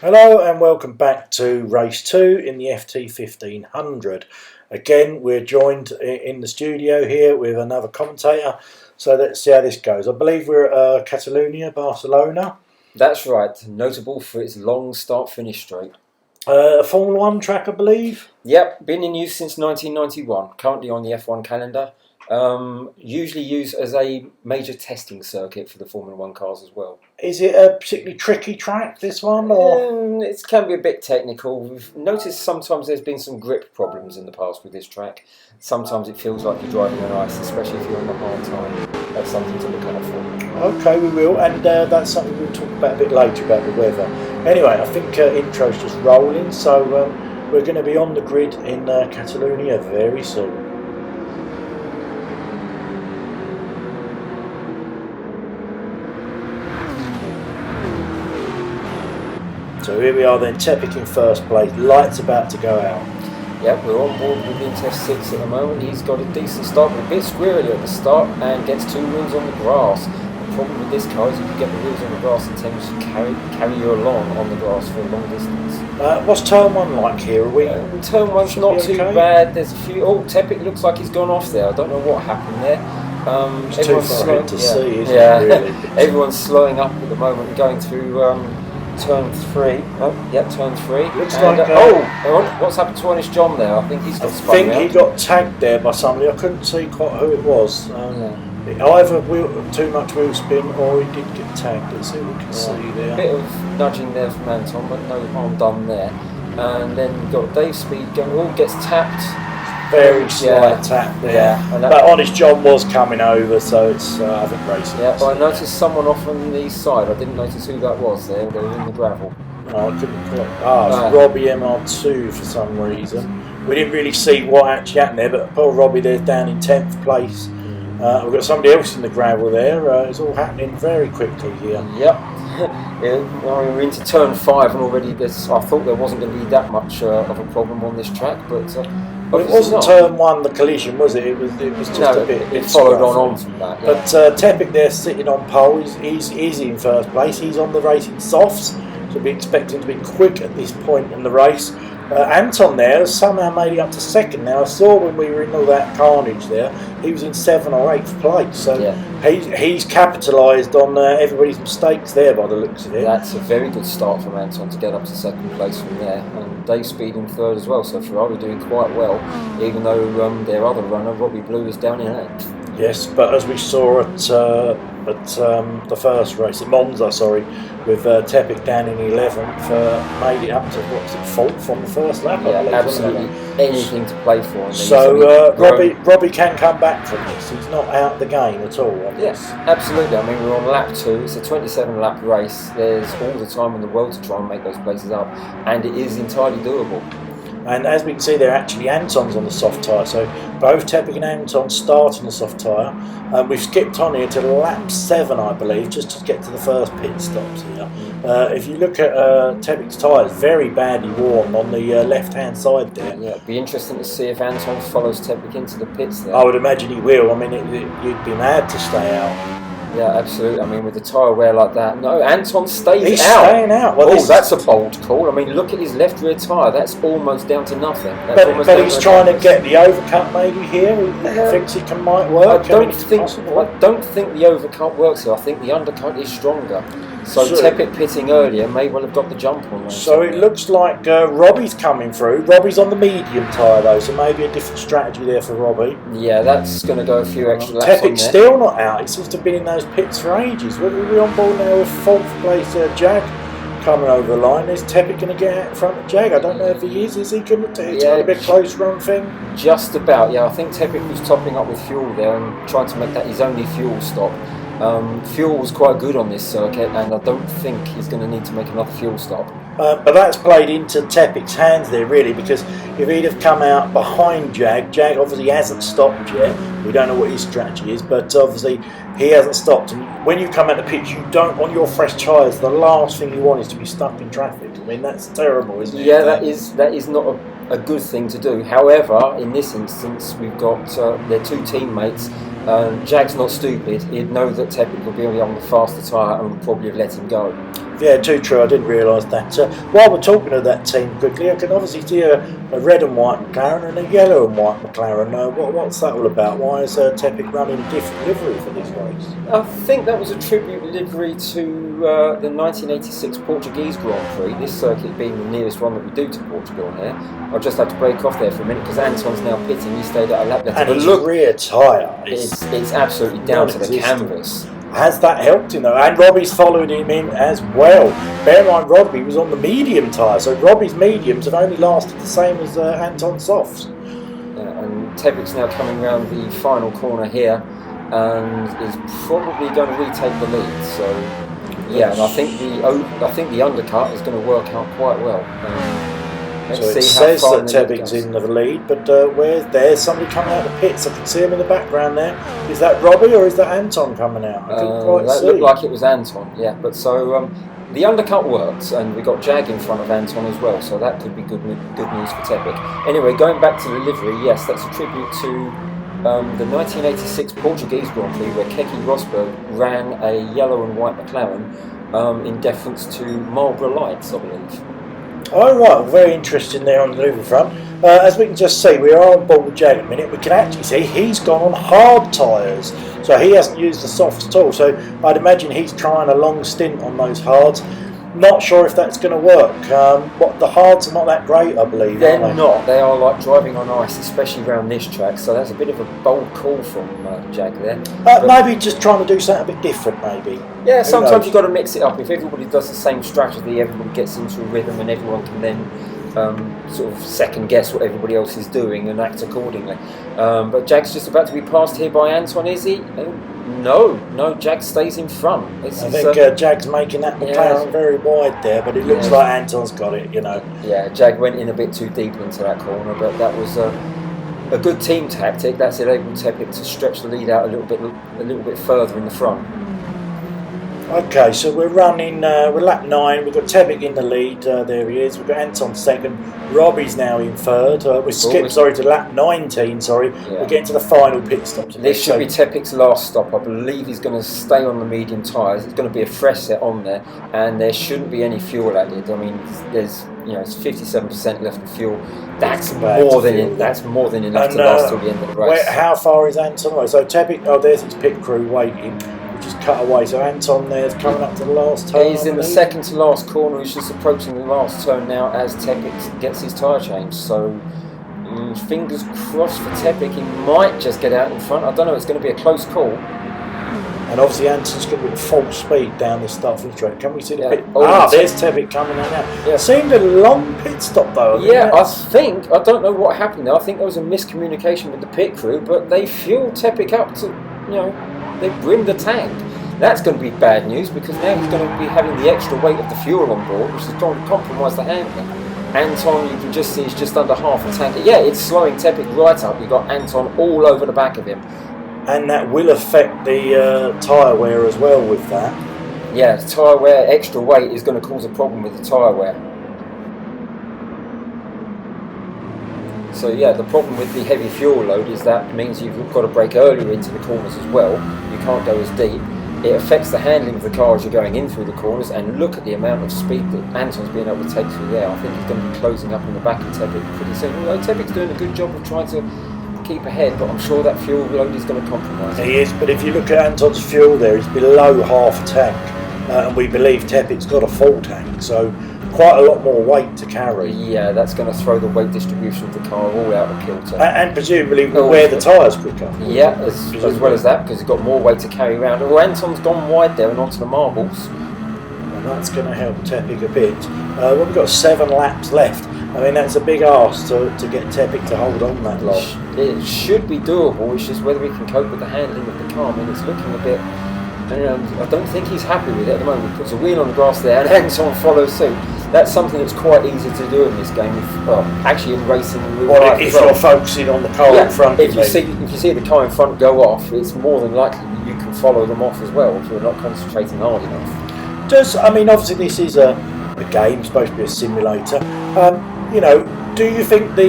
Hello and welcome back to race 2 in the FT1500. Again, we're joined in the studio here with another commentator, so let's see how this goes. I believe we're at Catalunya, Barcelona. That's right, notable for its long start-finish straight. A Formula 1 track, I believe? Yep, been in use since 1991, currently on the F1 calendar. Usually used as a major testing circuit for the Formula 1 cars as well. Is it a particularly tricky track, this one? Or? It can be a bit technical. We've noticed sometimes there's been some grip problems in the past with this track. Sometimes it feels like you're driving on ice, especially if you're on a hard time. That's something to look out for. Okay, we will, and that's something we'll talk about a bit later about the weather. Anyway, I think intro's just rolling, so we're going to be on the grid in Catalunya very soon. So here we are then, Tepic in first place, lights about to go out. Yep, we're on board within test 6 at the moment. He's got a decent start, but a bit squirrely at the start and gets 2 wheels on the grass. The problem with this car is if you get the wheels on the grass, it tends to carry you along on the grass for a long distance. What's turn 1 like here? Are we? Turn 1's not too bad. There's a few. Oh, Tepic looks like he's gone off there. I don't know what happened there. It's too far to see, isn't it? Really? Everyone's slowing up at the moment, going through turn 3. Oh, yeah, turn 3. Looks and, like. What's happened to Onish John there? I think he's got spun I think he got tagged there by somebody. I couldn't see quite who it was. Either too much wheel spin or he did get tagged. Let's see what we can see there. A bit of nudging there from Anton, but no harm done there. And then we've got Dave Speed going. Oh, gets tapped. Very slight tap there. Yeah, but Onish John was coming over, so it's I think racing. Yeah, but I noticed someone off on the side. I didn't notice who that was there. They were in the gravel. No, I couldn't quite. It's Robbie MR2 for some reason. We didn't really see what actually happened there, but poor Robbie there's down in 10th place. We've got somebody else in the gravel there. It's all happening very quickly here. Yep. We're into turn 5 and already I thought there wasn't going to be that much of a problem on this track, but it wasn't turn 1 the collision, was it? It was just a bit. It followed on from that. Yeah. But Tepic there sitting on pole. He's in first place. He's on the racing softs, so we expect him to be quick at this point in the race. Anton there has somehow made it up to second now. I saw when we were in all that carnage there, he was in 7th or 8th place. So he's capitalised on everybody's mistakes there by the looks of it. That's a very good start from Anton to get up to 2nd place from there. And Dave Speed in 3rd as well. So Ferrari doing quite well, even though their other runner, Robbie Blue, is down in 8th. Yes, but as we saw at the first race, at Monza, with Tepic down in 11th, made it up to 4th on the first lap. I believe, absolutely, anything to play for. So Robbie can come back from this. He's not out the game at all. Yes, absolutely. I mean, we're on lap 2. It's a 27-lap race. There's all the time in the world to try and make those places up, and it is entirely doable. And as we can see there, actually Anton's on the soft tyre, so both Tepic and Anton start on the soft tyre. We've skipped on here to lap 7, I believe, just to get to the first pit stops here. If you look at Tepic's tyres, very badly worn on the left-hand side there. Yeah, it'd be interesting to see if Anton follows Tepic into the pits there. I would imagine he will. I mean, you'd be mad to stay out. Yeah, absolutely. I mean, with the tyre wear like that, no, Anton stays out. He's staying out. Well, that's a bold call. I mean, look at his left rear tyre. That's almost down to nothing. But he's trying to get the overcut maybe here. He thinks it might work. I don't think the overcut works here. I think the undercut is stronger. So Tepic pitting earlier may well have got the jump on there. So it looks like Robbie's coming through. Robbie's on the medium tyre though, so maybe a different strategy there for Robbie. Yeah, that's going to go a few extra laps on there. Tepic's still not out. He seems to have been in those pits for ages. We're on board now with 4th place Jag coming over the line. Is Tepic going to get out in front of Jag? I don't know if he is. Is he going to a bit close run thing? Just about, yeah. I think Tepic was topping up with fuel there and trying to make that his only fuel stop. Fuel was quite good on this circuit, and I don't think he's going to need to make another fuel stop. But that's played into Tepic's hands there, really, because if he'd have come out behind Jag obviously hasn't stopped yet. We don't know what his strategy is, but obviously he hasn't stopped. And when you come out the pitch, you don't, on your fresh tyres, the last thing you want is to be stuck in traffic. I mean, that's terrible, isn't it? Yeah, that is not a good thing to do. However, in this instance, we've got their 2 teammates. Jag's not stupid. He'd know that Tepic would be on the faster tyre and would probably have let him go. Yeah, too true. I didn't realise that. While we're talking of that team quickly, I can obviously see a red and white McLaren and a yellow and white McLaren. What's that all about? Why is Tepic running a different livery for this race? I think that was a tribute livery to the 1986 Portuguese Grand Prix, this circuit being the nearest one that we do to Portugal here. I'll just have to break off there for a minute because Anton's now pitting. He stayed at a lap there. And his rear tyre it's absolutely down to the canvas. Has that helped him though? And Robbie's followed him in as well. Bear in mind, Robbie was on the medium tyre, so Robbie's mediums have only lasted the same as Anton's softs. And Tepic's now coming around the final corner here and is probably going to retake the lead. So yeah, and I think the undercut is going to work out quite well. So it says that Tepic's in the lead, but there's somebody coming out of the pits. I can see him in the background there. Is that Robbie or is that Anton coming out? I couldn't quite see. That looked like it was Anton, yeah. But so the undercut works, and we got Jag in front of Anton as well, so that could be good news for Tepic. Anyway, going back to the livery, yes, that's a tribute to the 1986 Portuguese Grand Prix where Keke Rosberg ran a yellow and white McLaren in deference to Marlboro Lights, I believe. Oh right, very interesting there on the livery front. As we can just see, we are on board with Jag in a minute. We can actually see he's gone on hard tyres, so he hasn't used the softs at all. So I'd imagine he's trying a long stint on those hards. Not sure if that's going to work. The hards are not that great, I believe. They're not. They are like driving on ice, especially around this track. So that's a bit of a bold call from Jag there. Maybe just trying to do something a bit different, maybe. Yeah, sometimes you've got to mix it up. If everybody does the same strategy, everybody gets into a rhythm and everyone can then sort of second guess what everybody else is doing and act accordingly. But Jag's just about to be passed here by Anton, is he? No, Jag stays in front. I think Jag's making that McLaren very wide there, but it looks like Anton's got it, you know. Yeah, Jag went in a bit too deep into that corner, but that was a good team tactic. That's enabled Tepic to stretch the lead out a little bit further in the front. Okay, so we're running, we're lap 9, we've got Tepic in the lead, there he is, we've got Anton second, Robbie's now in third, we skipped, to lap 19, we're getting to the final pit stop. This should be Tepic's last stop. I believe he's going to stay on the medium tyres. It's going to be a fresh set on there, and there shouldn't be any fuel added. I mean, there's it's 57% left of fuel. That's more than enough to last till the end of the race. How far is Anton away? So Tepic, there's his pit crew waiting. Just cut away, so Anton there's coming up to the last turn. He's in the second to last corner. He's just approaching the last turn now as Tepic gets his tyre changed. So fingers crossed for Tepic. He might just get out in front. I don't know. It's going to be a close call. And obviously Anton's going to be at full speed down this start from the track. Can we see the pit? There's Tepic coming out now. Yeah. Seemed a long pit stop though. I don't know what happened there. I think there was a miscommunication with the pit crew, but they fueled Tepic up to, they brimmed the tank. That's going to be bad news because now he's going to be having the extra weight of the fuel on board, which is going to compromise the handling. Anton, you can just see, is just under half a tank. Yeah, it's slowing Tepic right up. You've got Anton all over the back of him. And that will affect the tyre wear as well with that. Yeah, tyre wear, extra weight is going to cause a problem with the tyre wear. So yeah, the problem with the heavy fuel load is that means you've got to brake earlier into the corners as well. You can't go as deep. It affects the handling of the car as you're going in through the corners, and look at the amount of speed that Anton's been able to take through there. I think he's going to be closing up in the back of Tepic pretty soon. Although Tepic's doing a good job of trying to keep ahead, but I'm sure that fuel load is going to compromise. He is, but if you look at Anton's fuel there, it's below half a tank, and we believe Tepic's got a full tank, so quite a lot more weight to carry. Yeah, that's going to throw the weight distribution of the car all out of kilter. And presumably wear the tyres quicker. Yeah, as well as that, because he's got more weight to carry around. Well, Anton's gone wide there and onto the marbles. And that's going to help Tepic a bit. We've got 7 laps left. I mean, that's a big ask to get Tepic to hold on that long. It should be doable. It's just whether he can cope with the handling of the car. I mean, it's looking a bit... I don't think he's happy with it at the moment. He puts a wheel on the grass there and Anton follows suit. That's something that's quite easy to do in this game. Actually in racing in real life. If you're focusing on the car in front. If you see the car in front go off, it's more than likely you can follow them off as well if you're not concentrating hard enough. Obviously this is a game, supposed to be a simulator. you know, do you think the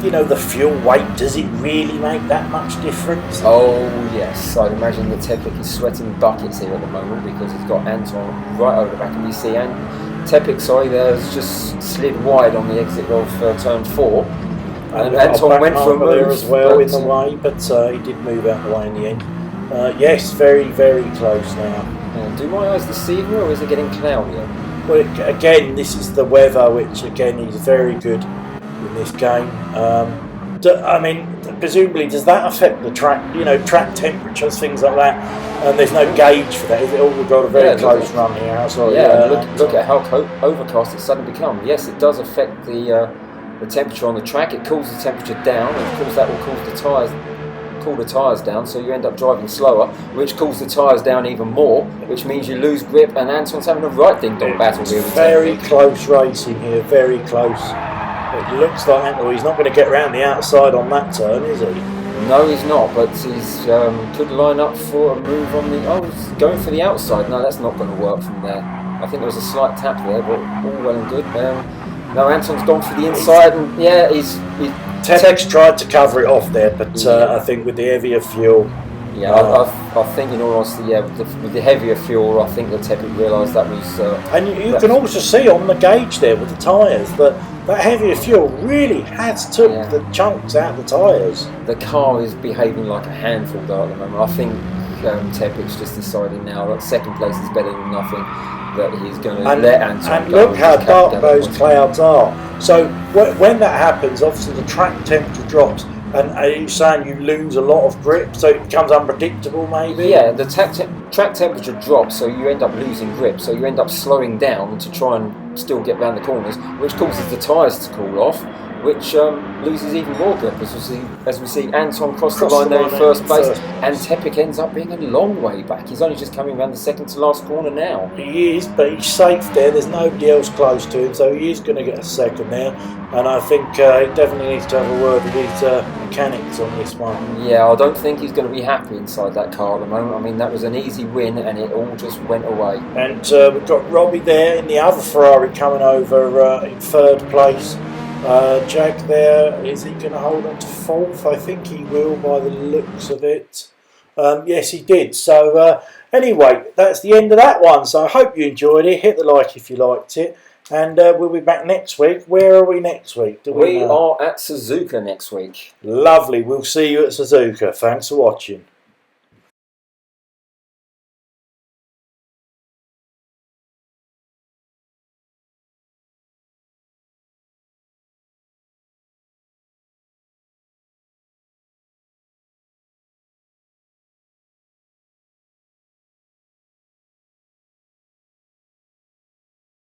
you know, the fuel weight, does it really make that much difference? Oh yes, I'd imagine the Tepic is sweating buckets here at the moment because he's got Anton right over the back, and you see Tepic, has just slid wide on the exit of turn 4, and Anton went for a move there as well in the way, but he did move out the way in the end. Yes, very, very close now. Do my eyes deceive me, or is it getting cloudier? Well, again, this is the weather, which again is very good in this game. I mean, presumably, does that affect the track? You know, track temperatures, things like that. And there's no gauge for that. Is it all? We've got a very close run here. So, look at how overcast it's suddenly become. Yes, it does affect the temperature on the track. It cools the temperature down, and of course that will cause the tyres. Cool the tyres down, so you end up driving slower, which cools the tyres down even more, which means you lose grip, and Anton's having a right ding-dong battle here with very close racing here, very close. It looks like he's not going to get around the outside on that turn, is he? No, he's not, but he's could line up for a move on the... Oh, he's going for the outside. No, that's not going to work from there. I think there was a slight tap there, but all well and good. No, Anton's gone for the inside, and yeah, Tepic's tried to cover it off there, but I think with the heavier fuel... Yeah, I think in all honesty, yeah, with the heavier fuel, I think the Tepic realised that was... and you can also see on the gauge there with the tyres that heavier fuel really has took the chunks out of the tyres. The car is behaving like a handful though at the moment. I think Tepic's just deciding now that second place is better than nothing, that he's going to let Anton and look how dark those clouds are. So when that happens, obviously the track temperature drops, and are you saying you lose a lot of grip, so it becomes unpredictable maybe? Yeah, the track temperature drops, so you end up losing grip, so you end up slowing down to try and still get round the corners, which causes the tyres to cool off, which loses even more grip, as we see Anton cross the line there in first place, and Tepic ends up being a long way back. He's only just coming around the second to last corner now. He is, but he's safe there. There's nobody else close to him, so he is going to get a second there. And I think he definitely needs to have a word with his mechanics on this one. Yeah, I don't think he's going to be happy inside that car at the moment. I mean, that was an easy win, and it all just went away. And we've got Robbie there in the other Ferrari coming over in third place. Jack there, is he going to hold on to fourth? I think he will by the looks of it. Yes, he did. So anyway, that's the end of that one. So I hope you enjoyed it. Hit the like if you liked it. And we'll be back next week. Where are we next week? We are at Suzuka next week. Lovely. We'll see you at Suzuka. Thanks for watching.